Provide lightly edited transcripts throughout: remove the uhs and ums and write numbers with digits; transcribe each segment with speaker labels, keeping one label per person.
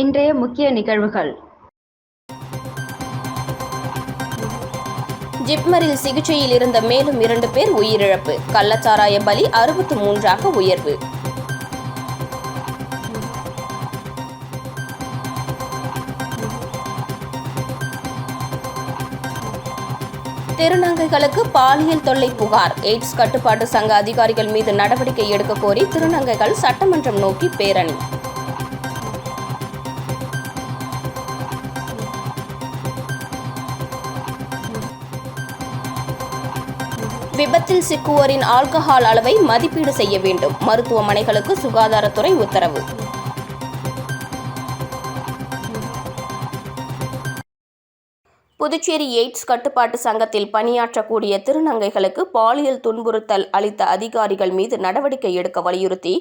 Speaker 1: இன்றைய முக்கிய நிகழ்வுகள்.
Speaker 2: ஜிப்மரில் சிகிச்சையில் இருந்த மேலும் 2 பேர் உயிரிழப்பு. கள்ளச்சாராய பலி 63ஆக உயர்வு. திருநங்கைகளுக்கு பாலியல் தொல்லை புகார். எய்ட்ஸ் கட்டுப்பாட்டு சங்க அதிகாரிகள் மீது நடவடிக்கை எடுக்க கோரி திருநங்கைகள் சட்டமன்றம் நோக்கி பேரணி. விபத்தில் சிக்குவோரின் ஆல்கஹால் அளவை மதிப்பீடு செய்ய வேண்டும். மருத்துவமனைகளுக்கு சுகாதாரத்துறை உத்தரவு. புதுச்சேரி எய்ட்ஸ் கட்டுப்பாட்டு சங்கத்தில் பணியாற்றக்கூடிய திருநங்கைகளுக்கு பாலியல் துன்புறுத்தல் அளித்த அதிகாரிகள் மீது நடவடிக்கை எடுக்க வலியுறுத்தி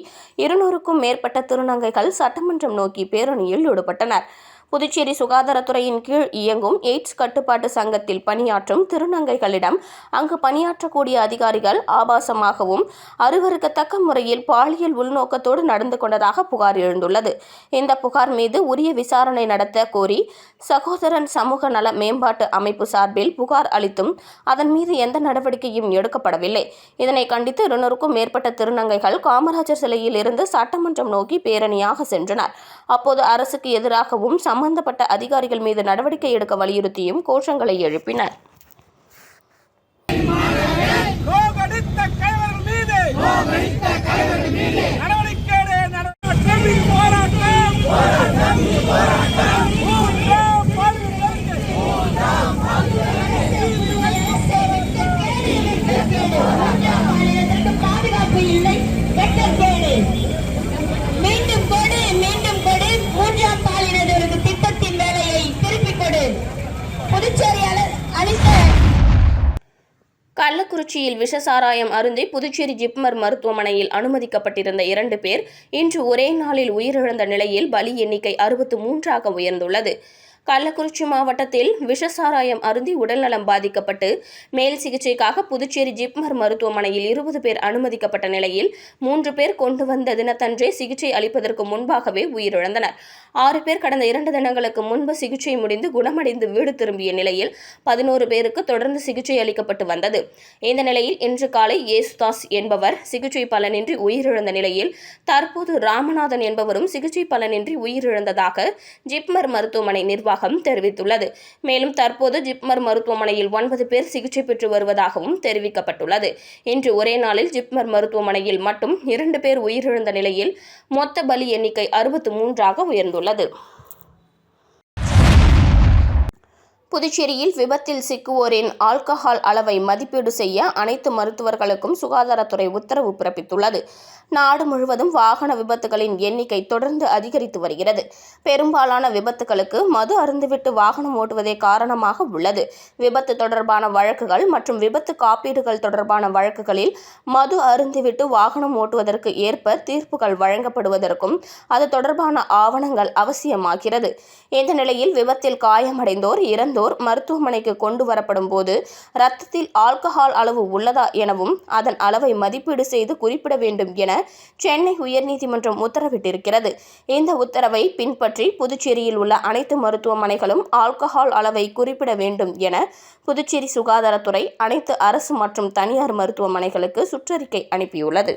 Speaker 2: 200க்கும் மேற்பட்ட திருநங்கைகள் சட்டமன்றம் நோக்கி பேரணியில் ஈடுபட்டனர். புதுச்சேரி சுகாதாரத்துறையின் கீழ் இயங்கும் எய்ட்ஸ் கட்டுப்பாட்டு சங்கத்தில் பணியாற்றும் திருநங்கைகளிடம் அங்கு பணியாற்றக்கூடிய அதிகாரிகள் ஆபாசமாகவும் அருவருக்கத்தக்க முறையில் பாலியல் உள்நோக்கத்தோடு நடந்து கொண்டதாக புகார் எழுந்துள்ளது. இந்த புகார் மீது உரிய விசாரணை நடத்த கோரி சகோதரன் சமூக நல மேம்பாட்டு அமைப்பு சார்பில் புகார் அளித்தும் அதன் மீது எந்த நடவடிக்கையும் எடுக்கப்படவில்லை. இதனை கண்டித்து 200க்கும் மேற்பட்ட திருநங்கைகள் காமராஜர் சிலையில் இருந்து சட்டமன்றம் நோக்கி பேரணியாக சென்றனர். அப்போது அரசுக்கு எதிராகவும் சம்பந்தப்பட்ட அதிகாரிகள் மீது நடவடிக்கை எடுக்க வலியுறுத்தியும் கோஷங்களை எழுப்பினர். கள்ளக்குறிச்சியில் விஷசாராயம் அருந்தி புதுச்சேரி ஜிப்மர் மருத்துவமனையில் அனுமதிக்கப்பட்டிருந்த 2 பேர் இன்று ஒரே நாளில் உயிரிழந்த நிலையில் பலி எண்ணிக்கை 63ஆக உயர்ந்துள்ளது. கள்ளக்குறிச்சி மாவட்டத்தில் விஷசாராயம் அருந்தி உடல்நலம் பாதிக்கப்பட்டு மேல் சிகிச்சைக்காக புதுச்சேரி ஜிப்மர் மருத்துவமனையில் 20 பேர் அனுமதிக்கப்பட்ட நிலையில் 3 பேர் கொண்டு வந்த தினத்தன்றே சிகிச்சை அளிப்பதற்கு முன்பாகவே உயிரிழந்தனர். 6 பேர் கடந்த 2 தினங்களுக்கு முன்பு சிகிச்சை முடிந்து குணமடைந்து வீடு திரும்பிய நிலையில் 11 பேருக்கு தொடர்ந்து சிகிச்சை அளிக்கப்பட்டு வந்தது. இந்த நிலையில் இன்று காலை ஏசுதாஸ் என்பவர் சிகிச்சை பலனின்றி உயிரிழந்த நிலையில் தற்போது ராமநாதன் என்பவரும் சிகிச்சை பலனின்றி உயிரிழந்ததாக ஜிப்மர் மருத்துவமனை நிர்வாகம் தெரிவித்துள்ளது. மேலும் தற்போது ஜிப்மர் மருத்துவமனையில் 9 பேர் சிகிச்சை பெற்று வருவதாகவும் தெரிவிக்கப்பட்டுள்ளது. இன்று ஒரே நாளில் ஜிப்மர் மருத்துவமனையில் மட்டும் 2 பேர் உயிரிழந்த நிலையில் மொத்த பலி எண்ணிக்கை 63ஆக உயர்ந்துள்ளது. புதுச்சேரியில் விபத்தில் சிக்குவோரின் ஆல்கஹால் அளவை மதிப்பீடு செய்ய அனைத்து மருத்துவர்களுக்கும் சுகாதாரத்துறை உத்தரவு பிறப்பித்துள்ளது. நாடு முழுவதும் வாகன விபத்துகளின் எண்ணிக்கை தொடர்ந்து அதிகரித்து வருகிறது. பெரும்பாலான விபத்துகளுக்கு மது அருந்துவிட்டு வாகனம் ஓட்டுவதே காரணமாக உள்ளது. விபத்து தொடர்பான வழக்குகள் மற்றும் விபத்து காப்பீடுகள் தொடர்பான வழக்குகளில் மது அருந்துவிட்டு வாகனம் ஓட்டுவதற்கு ஏற்ப தீர்ப்புகள் வழங்கப்படுவதற்கும் அது தொடர்பான ஆவணங்கள் அவசியமாகிறது. இந்த நிலையில் விபத்தில் காயமடைந்தோர் இறந்தோர் மருத்துவமனைக்கு கொண்டு வரப்படும் போது இரத்தத்தில் ஆல்கஹால் அளவு உள்ளதா எனவும் அதன் அளவை மதிப்பீடு செய்து குறிப்பிட வேண்டும் என சென்னை உயர்நீதிமன்றம் உத்தரவிட்டிருக்கிறது. இந்த உத்தரவை பின்பற்றி புதுச்சேரியில் உள்ள அனைத்து மருத்துவமனைகளும் ஆல்கஹால் அளவை குறிப்பிட வேண்டும் என புதுச்சேரி சுகாதாரத்துறை அனைத்து அரசு மற்றும் தனியார் மருத்துவமனைகளுக்கு சுற்றறிக்கை அனுப்பியுள்ளது.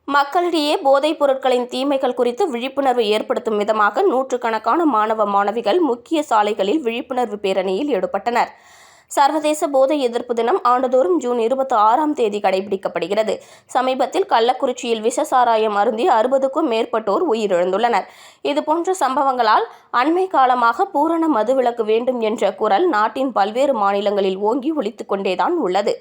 Speaker 2: மக்களிடையே போதைப் பொருட்களின் தீமைகள் குறித்து விழிப்புணர்வு ஏற்படுத்தும் விதமாக நூற்றுக்கணக்கான மாணவ மாணவிகள் முக்கிய சாலைகளில் விழிப்புணர்வு பேரணியில் ஈடுபட்டனர். சர்வதேச போதை எதிர்ப்பு தினம் ஆண்டுதோறும் ஜூன் 26ஆம் தேதி கடைபிடிக்கப்படுகிறது. சமீபத்தில் கள்ளக்குறிச்சியில் விஷசாராயம் அருந்தி 60க்கும் மேற்பட்டோர் உயிரிழந்துள்ளனர். இதுபோன்ற சம்பவங்களால் அண்மை காலமாக பூரண மதுவிலக்கு வேண்டும் என்ற குரல் நாட்டின் பல்வேறு மாநிலங்களில் ஓங்கி ஒலித்துக் கொண்டேதான் உள்ளது.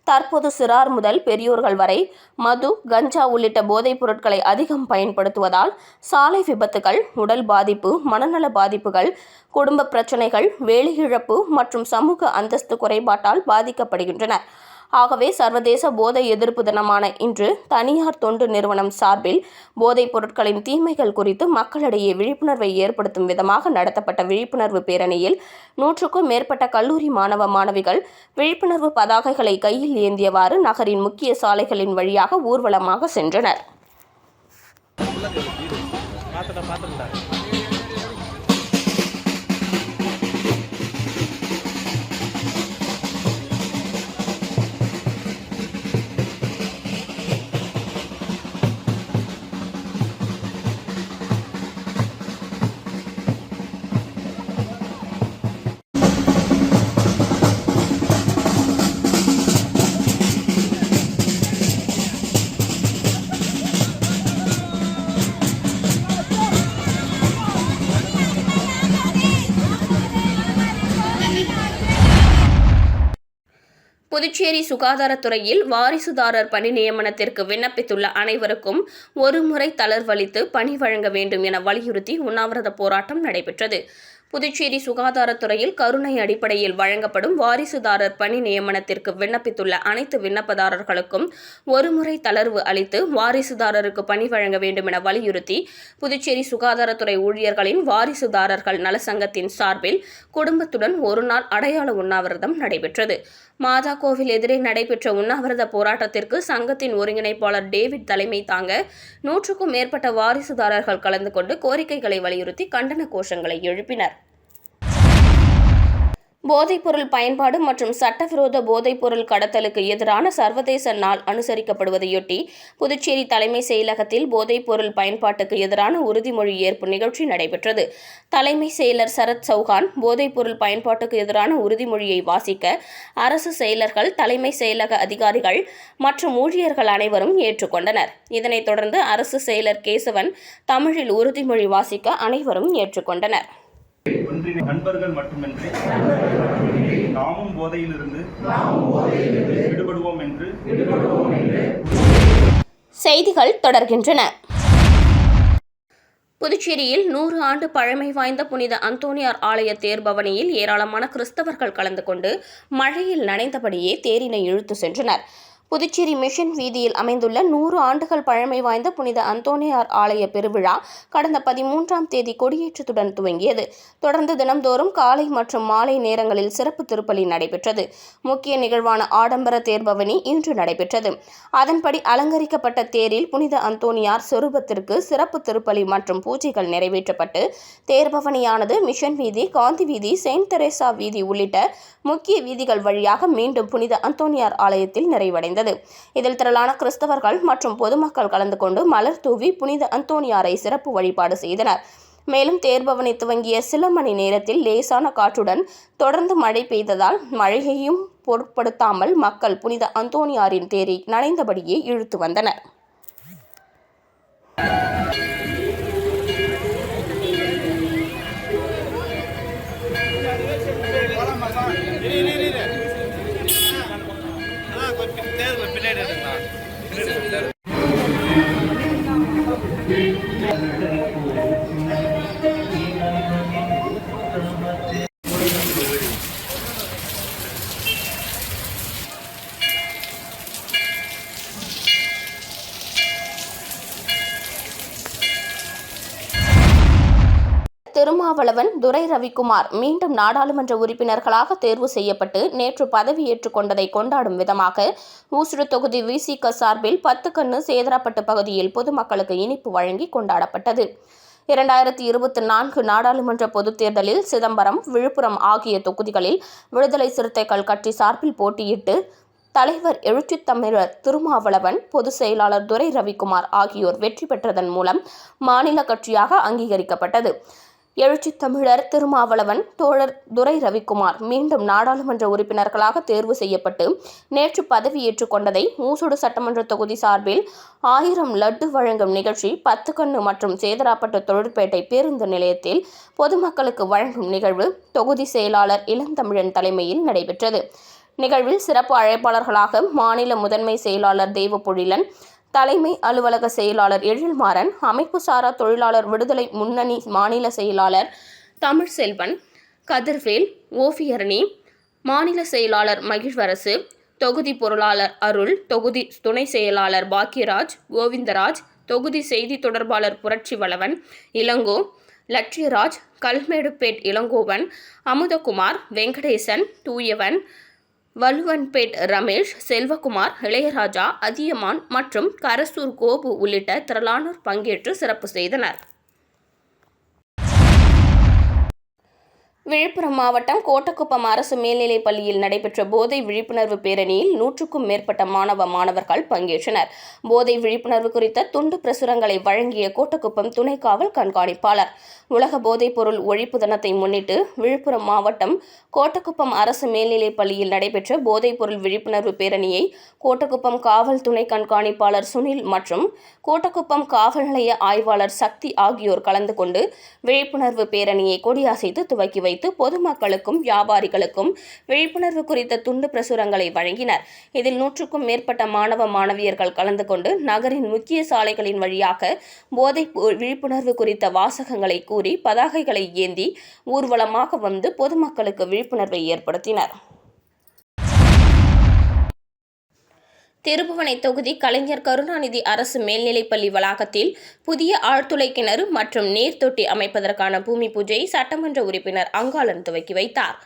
Speaker 2: தற்போது சிறார் முதல் பெரியோர்கள் வரை மது, கஞ்சா உள்ளிட்ட போதைப் பொருட்களை அதிகம் பயன்படுத்துவதால் சாலை விபத்துகள், உடல் பாதிப்பு, மனநல பாதிப்புகள், குடும்ப பிரச்சனைகள், வேலை இழப்பு மற்றும் சமூக அந்தஸ்து குறைபாட்டால் பாதிக்கப்படுகின்றனர். ஆகவே சர்வதேச போதை எதிர்ப்பு தினமான இன்று தனியார் தொண்டு நிறுவனம் சார்பில் போதைப் பொருட்களின் தீமைகள் குறித்து மக்களிடையே விழிப்புணர்வை ஏற்படுத்தும் விதமாக நடத்தப்பட்ட விழிப்புணர்வு பேரணியில் 100க்கும் மேற்பட்ட கல்லூரி மாணவ மாணவிகள் விழிப்புணர்வு பதாகைகளை கையில் ஏந்தியவாறு நகரின் முக்கிய சாலைகளின் வழியாக ஊர்வலமாக சென்றனர். புதுச்சேரி சுகாதாரத்துறையில் வாரிசுதாரர் பணி நியமனத்திற்கு விண்ணப்பித்துள்ள அனைவருக்கும் ஒருமுறை தளர்வளித்து பணி வழங்க வேண்டும் என வலியுறுத்தி உண்ணாவிரத போராட்டம் நடைபெற்றது. புதுச்சேரி சுகாதாரத்துறையில் கருணை அடிப்படையில் வழங்கப்படும் வாரிசுதாரர் பணி நியமனத்திற்கு விண்ணப்பித்துள்ள அனைத்து விண்ணப்பதாரர்களுக்கும் ஒருமுறை தளர்வு அளித்து வாரிசுதாரருக்கு பணி வழங்க வேண்டும் என வலியுறுத்தி புதுச்சேரி சுகாதாரத்துறை ஊழியர்களின் வாரிசுதாரர்கள் நலசங்கத்தின் சார்பில் குடும்பத்துடன் ஒருநாள் அடையாள உண்ணாவிரதம் நடைபெற்றது. மாதா கோவில் எதிரே நடைபெற்ற உண்ணாவிரத போராட்டத்திற்கு சங்கத்தின் ஒருங்கிணைப்பாளர் டேவிட் தலைமை தாங்க 100க்கும் மேற்பட்ட வாரிசுதாரர்கள் கலந்து கொண்டு கோரிக்கைகளை வலியுறுத்தி கண்டன கோஷங்களை எழுப்பினர். போதைப்பொருள் பயன்பாடு மற்றும் சட்டவிரோத போதைப்பொருள் கடத்தலுக்கு எதிரான சர்வதேச நாள் அனுசரிக்கப்படுவதையொட்டி புதுச்சேரி தலைமை செயலகத்தில் போதைப்பொருள் பயன்பாட்டுக்கு எதிரான உறுதிமொழி ஏற்பு நிகழ்ச்சி நடைபெற்றது. தலைமை செயலர் சரத் சௌஹான் போதைப்பொருள் பயன்பாட்டுக்கு எதிரான உறுதிமொழியை வாசிக்க அரசு செயலர்கள், தலைமை செயலக அதிகாரிகள் மற்றும் ஊழியர்கள் அனைவரும் ஏற்றுக்கொண்டனர். இதனைத் தொடர்ந்து அரசு செயலர் கேசவன் தமிழில் உறுதிமொழி வாசிக்க அனைவரும் ஏற்றுக்கொண்டனர்.
Speaker 1: நண்பர்கள் மட்டுமின்றி நாமும் போதையிலிருந்து விடுபடுவோம் என்று
Speaker 2: செய்திகள் தொடர்கின்றன. புதுச்சேரியில் 100 ஆண்டு பழமை வாய்ந்த புனித அந்தோணியார் ஆலய தேர்பவனியில் ஏராளமான கிறிஸ்தவர்கள் கலந்து கொண்டு மழையில் நனைந்தபடியே தேரினை இழுத்து சென்றனர். புதுச்சேரி மிஷன் வீதியில் அமைந்துள்ள 100 ஆண்டுகள் பழமை வாய்ந்த புனித அந்தோணியார் ஆலய பெருவிழா கடந்த 13ஆம் தேதி கொடியேற்றத்துடன் துவங்கியது. தொடர்ந்து தினம்தோறும் காலை மற்றும் மாலை நேரங்களில் சிறப்பு திருப்பலி நடைபெற்றது. முக்கிய நிகழ்வான ஆடம்பர தேர்பவனி இன்று நடைபெற்றது. அதன்படி அலங்கரிக்கப்பட்ட தேரில் புனித அந்தோணியார் சொரூபத்திற்கு சிறப்பு திருப்பலி மற்றும் பூஜைகள் நிறைவேற்றப்பட்டு தேர்பவனியானது மிஷன் வீதி, காந்தி வீதி, செயின்ட் தெரேசா வீதி உள்ளிட்ட முக்கிய வீதிகள் வழியாக மீண்டும் புனித அந்தோணியார் ஆலயத்தில் நிறைவடைந்தது. இதில் திரளான கிறிஸ்தவர்கள் மற்றும் பொதுமக்கள் கலந்து கொண்டு மலர் தூவி புனித அந்தோணியாரை சிறப்பு வழிபாடு செய்தனர். மேலும் தேர்பவனி துவங்கிய சில மணி நேரத்தில் லேசான காற்றுடன் தொடர்ந்து மழை பெய்ததால் மழையையும் பொருட்படுத்தாமல் மக்கள் புனித அந்தோணியாரின் தேரை நனைந்தபடியே இழுத்து வந்தனர். திருமாவளவன், துரை ரவிக்குமார் மீண்டும் நாடாளுமன்ற உறுப்பினர்களாக தேர்வு செய்யப்பட்டு நேற்று பதவியேற்றுக் கொண்டதை கொண்டாடும் விதமாக ஊசுடு தொகுதி விசிக சார்பில் 10 கண்ணு சேதராப்பட்டு பகுதியில் பொதுமக்களுக்கு இனிப்பு வழங்கி கொண்டாடப்பட்டது. 2024 நாடாளுமன்ற பொதுத் தேர்தலில் சிதம்பரம், விழுப்புரம் ஆகிய தொகுதிகளில் விடுதலை சிறுத்தைகள் கட்சி சார்பில் போட்டியிட்டு தலைவர் எழுச்சித் தமிழர் திருமாவளவன், பொதுச் செயலாளர் துரை ரவிக்குமார் ஆகியோர் வெற்றி பெற்றதன் மூலம் மாநில கட்சியாக அங்கீகரிக்கப்பட்டது. எழுச்சித் தமிழர் திருமாவளவன், தோழர் துரை ரவிக்குமார் மீண்டும் நாடாளுமன்ற உறுப்பினர்களாக தேர்வு செய்யப்பட்டு நேற்று பதவியேற்றுக் கொண்டதை ஊசுடு சட்டமன்ற தொகுதி சார்பில் 1000 லட்டு வழங்கும் நிகழ்ச்சி 10 கண்ணு மற்றும் சேதராப்பட்டு தொழிற்பேட்டை பேருந்து நிலையத்தில் பொதுமக்களுக்கு வழங்கும் நிகழ்வு தொகுதி செயலாளர் இளந்தமிழன் தலைமையில் நடைபெற்றது. நிகழ்வில் சிறப்பு அழைப்பாளர்களாக மாநில முதன்மை செயலாளர் தெய்வப்பொழிலன், தலைமை அலுவலக செயலாளர் எழில்மாறன், அமைப்பு சாரா தொழிலாளர் விடுதலை முன்னணி மாநில செயலாளர் தமிழ்செல்வன், கதிர்வேல், ஓவியரணி, மாநில செயலாளர் மகிழ்வரசு, தொகுதி பொருளாளர் அருள், தொகுதி துணை செயலாளர் பாக்கியராஜ், கோவிந்தராஜ், தொகுதி செய்தி தொடர்பாளர் புரட்சி வளவன், இளங்கோ, லட்சியராஜ், கல்மேடுபேட் இளங்கோவன், அமுதகுமார், வெங்கடேசன், தூயவன், வலுவன்பேட் ரமேஷ், செல்வகுமார், இளையராஜா, அதியமான் மற்றும் கரசூர் கோபு உள்ளிட்ட திரளானோர் பங்கேற்று சிறப்பு செய்தனர். விழுப்புரம் மாவட்டம் கோட்டக்குப்பம் அரசு மேல்நிலைப் பள்ளியில் நடைபெற்ற போதை விழிப்புணர்வு பேரணியில் 100க்கும் மேற்பட்ட மாணவர்கள் பங்கேற்றனர். போதை விழிப்புணர்வு குறித்த துண்டு பிரசுரங்களை வழங்கிய கோட்டக்குப்பம் துணை காவல் கண்காணிப்பாளர். உலக போதைப் பொருள் ஒழிப்பு தினத்தை முன்னிட்டு விழுப்புரம் மாவட்டம் கோட்டக்குப்பம் அரசு மேல்நிலைப் பள்ளியில் நடைபெற்ற போதைப் பொருள் விழிப்புணர்வு பேரணியை கோட்டக்குப்பம் காவல் துணை கண்காணிப்பாளர் சுனில் மற்றும் கோட்டக்குப்பம் காவல் நிலைய ஆய்வாளர் சக்தி ஆகியோர் கலந்து கொண்டு விழிப்புணர்வு பேரணியை கொடியசைத்து துவக்கி வைத்து பொதுமக்களுக்கும் வியாபாரிகளுக்கும் விழிப்புணர்வு குறித்த துண்டு பிரசுரங்களை வழங்கினர். இதில் 100க்கும் மேற்பட்ட மாணவியர்கள் கலந்து கொண்டு நகரின் முக்கிய சாலைகளின் வழியாக போதை விழிப்புணர்வு குறித்த வாசகங்களை கூறி பதாகைகளை ஏந்தி ஊர்வலமாக வந்து பொதுமக்களுக்கு விழிப்புணர்வை ஏற்படுத்தினர். திருபுவனை தொகுதி கலைஞர் கருணாநிதி அரசு மேல்நிலைப்பள்ளி வளாகத்தில் புதிய ஆழ்துளை கிணறு மற்றும் நீர்த்தொட்டி அமைப்பதற்கான பூமி பூஜையை சட்டமன்ற உறுப்பினர் அங்காளன் துவக்கி வைத்தார்.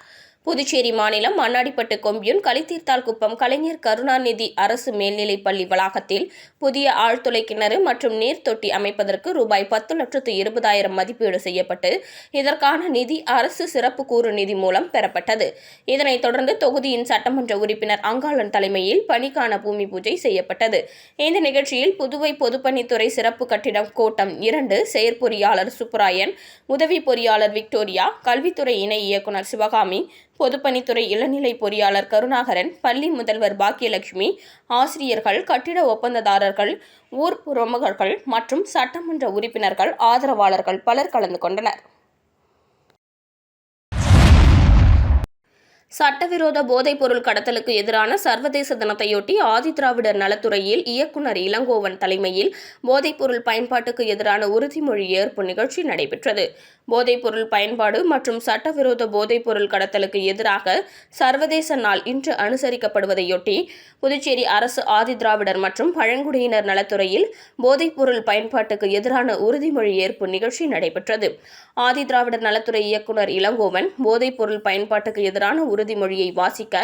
Speaker 2: புதுச்சேரி மாநிலம் மண்ணாடிப்பட்டு கொம்யூன் கலித்தீர்த்தால்குப்பம் கலைஞர் கருணாநிதி அரசு மேல்நிலைப்பள்ளி வளாகத்தில் புதிய ஆழ்துளை கிணறு மற்றும் நீர்த்தொட்டி அமைப்பதற்கு ரூபாய் 10,20,000 மதிப்பீடு செய்யப்பட்டு இதற்கான நிதி அரசு சிறப்பு கூறு நிதி மூலம் பெறப்பட்டது. இதனைத் தொடர்ந்து தொகுதியின் சட்டமன்ற உறுப்பினர் அங்காளன் தலைமையில் பணிக்கான பூமி பூஜை செய்யப்பட்டது. இந்த நிகழ்ச்சியில் புதுவை பொதுப்பணித்துறை சிறப்பு கட்டிடம் கோட்டம் 2 செயற்பொறியாளர் சுப்புராயன், உதவி பொறியாளர் விக்டோரியா, கல்வித்துறை இணை இயக்குநர் சிவகாமி, பொதுப்பணித்துறை இளநிலை பொறியாளர் கருணாகரன், பள்ளி முதல்வர் பாக்கியலட்சுமி, ஆசிரியர்கள், கட்டிட ஒப்பந்ததாரர்கள், ஊர் பிரமுகர்கள் மற்றும் சட்டமன்ற உறுப்பினர்கள், ஆதரவாளர்கள் பலர் கலந்து கொண்டனர். சட்டவிரோத போதைப் பொருள் கடத்தலுக்கு எதிரான சர்வதேச தினத்தையொட்டி ஆதிதிராவிடர் நலத்துறையில் இயக்குநர் இளங்கோவன் தலைமையில் போதைப் பொருள் பயன்பாட்டுக்கு எதிரான உறுதிமொழி ஏற்பு நிகழ்ச்சி நடைபெற்றது. போதைப் பொருள் பயன்பாடு மற்றும் சட்டவிரோத போதைப் பொருள் கடத்தலுக்கு எதிராக சர்வதேச நாள் இன்று அனுசரிக்கப்படுவதையொட்டி புதுச்சேரி அரசு ஆதிதிராவிடர் மற்றும் பழங்குடியினர் நலத்துறையில் போதைப் பொருள் பயன்பாட்டுக்கு எதிரான உறுதிமொழி ஏற்பு நிகழ்ச்சி நடைபெற்றது. ஆதிதிராவிடர் நலத்துறை இயக்குநர் இளங்கோவன் போதைப் பொருள் பயன்பாட்டுக்கு எதிரான உறுதிமொழியை வாசிக்க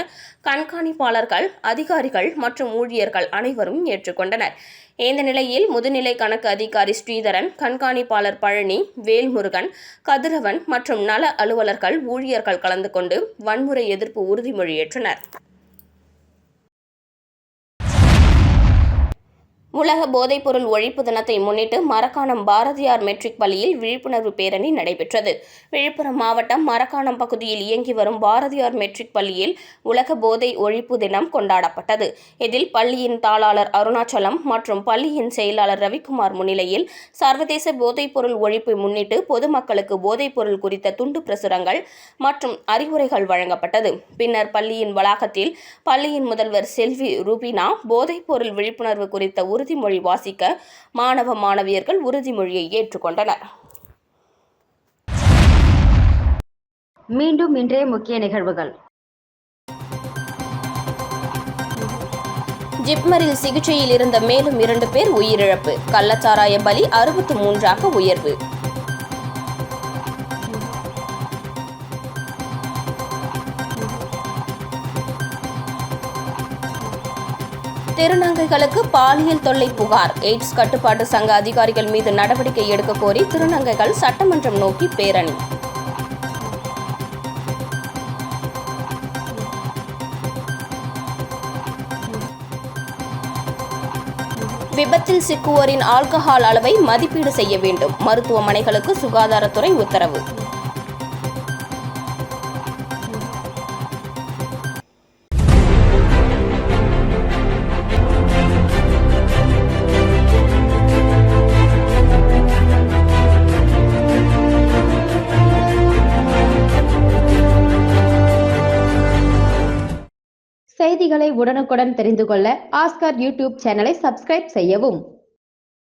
Speaker 2: கண்காணிப்பாளர்கள், அதிகாரிகள் மற்றும் ஊழியர்கள் அனைவரும் ஏற்றுக்கொண்டனர். இந்த நிலையில் முதுநிலை கணக்கு அதிகாரி ஸ்ரீதரன், கண்காணிப்பாளர் பழனி, வேல்முருகன், கதிரவன் மற்றும் நல அலுவலர்கள், ஊழியர்கள் கலந்து கொண்டு வன்முறை எதிர்ப்பு உறுதிமொழி ஏற்றனர். உலக போதைப்பொருள் ஒழிப்பு தினத்தை முன்னிட்டு மரக்காணம் பாரதியார் மெட்ரிக் பள்ளியில் விழிப்புணர்வு பேரணி நடைபெற்றது. விழுப்புரம் மாவட்டம் மரக்காணம் பகுதியில் இயங்கி வரும் பாரதியார் மெட்ரிக் பள்ளியில் உலக போதை ஒழிப்பு தினம் கொண்டாடப்பட்டது. இதில் பள்ளியின் தாளாளர் அருணாச்சலம் மற்றும் பள்ளியின் செயலாளர் ரவிக்குமார் முன்னிலையில் சர்வதேச போதைப்பொருள் ஒழிப்பை முன்னிட்டு பொதுமக்களுக்கு போதைப்பொருள் குறித்த துண்டு பிரசுரங்கள் மற்றும் அறிவுரைகள் வழங்கப்பட்டது. பின்னர் பள்ளியின் வளாகத்தில் பள்ளியின் முதல்வர் செல்வி ரூபினா போதைப்பொருள் விழிப்புணர்வு குறித்த உறுதிமொழி வாசிக்க மாணவியர்கள் உறுதிமொழியை ஏற்றுக்கொண்டனர்.
Speaker 3: மீண்டும் இன்றைய முக்கிய நிகழ்வுகள்.
Speaker 2: ஜிப்மரில் சிகிச்சையில் இருந்த மேலும் 2 பேர் உயிரிழப்பு. கள்ளச்சாராய பலி 63ஆக உயர்வு. திருநங்கைகளுக்கு பாலியல் தொல்லை புகார். எய்ட்ஸ் கட்டுப்பாட்டு சங்க அதிகாரிகள் மீது நடவடிக்கை எடுக்க கோரி திருநங்கைகள் சட்டமன்றம் நோக்கி பேரணி. விபத்தில் சிக்குவோரின் ஆல்கஹால் அளவை மதிப்பீடு செய்ய வேண்டும். மருத்துவமனைகளுக்கு சுகாதாரத்துறை உத்தரவு.
Speaker 3: செய்திகளை உடனுக்குடன் தெரிந்து கொள்ள ஆஸ்கார் யூடியூப் சேனலை சப்ஸ்கிரைப் செய்யவும்.